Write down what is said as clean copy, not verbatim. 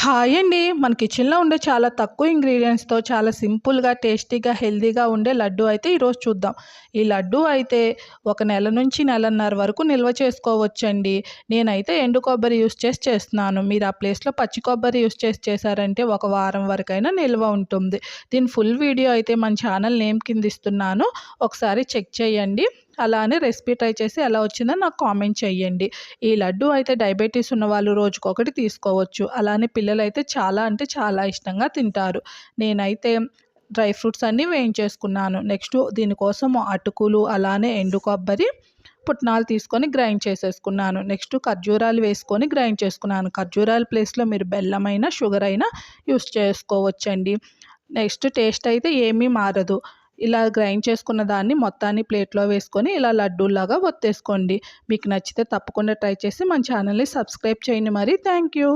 Hi అండి. మన కిచెన్‌లో ఉండే చాలా తక్కువ ఇంగ్రీడియెంట్స్‌తో చాలా సింపుల్‌గా, టేస్టీగా, హెల్తీగా ఉండే లడ్డూ అయితే ఈరోజు చూద్దాం. ఈ లడ్డూ అయితే ఒక నెల నుంచి నెలన్నర వరకు నిల్వ చేసుకోవచ్చండి. నేనైతే ఎండు కొబ్బరి యూజ్ చేసి చేస్తున్నాను. మీరు ఆ ప్లేస్‌లో పచ్చి కొబ్బరి యూజ్ చేసి చేశారంటే ఒక వారం వరకైనా నిల్వ ఉంటుంది. దీని ఫుల్ వీడియో అయితే మన ఛానల్ నేమ్ కింద ఇస్తున్నాను. ఒకసారి చెక్ చేయండి. అలానే రెసిపీ ట్రై చేసి ఎలా వచ్చిందో నాకు కామెంట్ చేయండి. ఈ లడ్డు అయితే డయాబెటీస్ ఉన్నవాళ్ళు రోజుకొకటి తీసుకోవచ్చు. అలానే పిల్లలైతే చాలా అంటే చాలా ఇష్టంగా తింటారు. నేనైతే డ్రై ఫ్రూట్స్ అన్నీ వేయించేసుకున్నాను. నెక్స్ట్ దీనికోసం అటుకులు, అలానే ఎండు కొబ్బరి, పుట్నాలు తీసుకొని గ్రైండ్ చేసేసుకున్నాను. నెక్స్ట్ ఖర్జూరాలు వేసుకొని గ్రైండ్ చేసుకున్నాను. ఖర్జూరాల ప్లేస్‌లో మీరు బెల్లమైనా, షుగర్ అయినా యూజ్ చేసుకోవచ్చండి. నెక్స్ట్ టేస్ట్ అయితే ఏమీ మారదు. ఇలా గ్రైండ్ చేసుకున్న దాన్ని మొత్తాన్ని ప్లేట్‌లో వేసుకొని ఇలా లడ్డూలాగా ఒత్తేసుకోండి. మీకు నచ్చితే తప్పకుండా ట్రై చేసి మన ఛానల్‌ని సబ్స్క్రైబ్ చేయండి మరి. Thank you.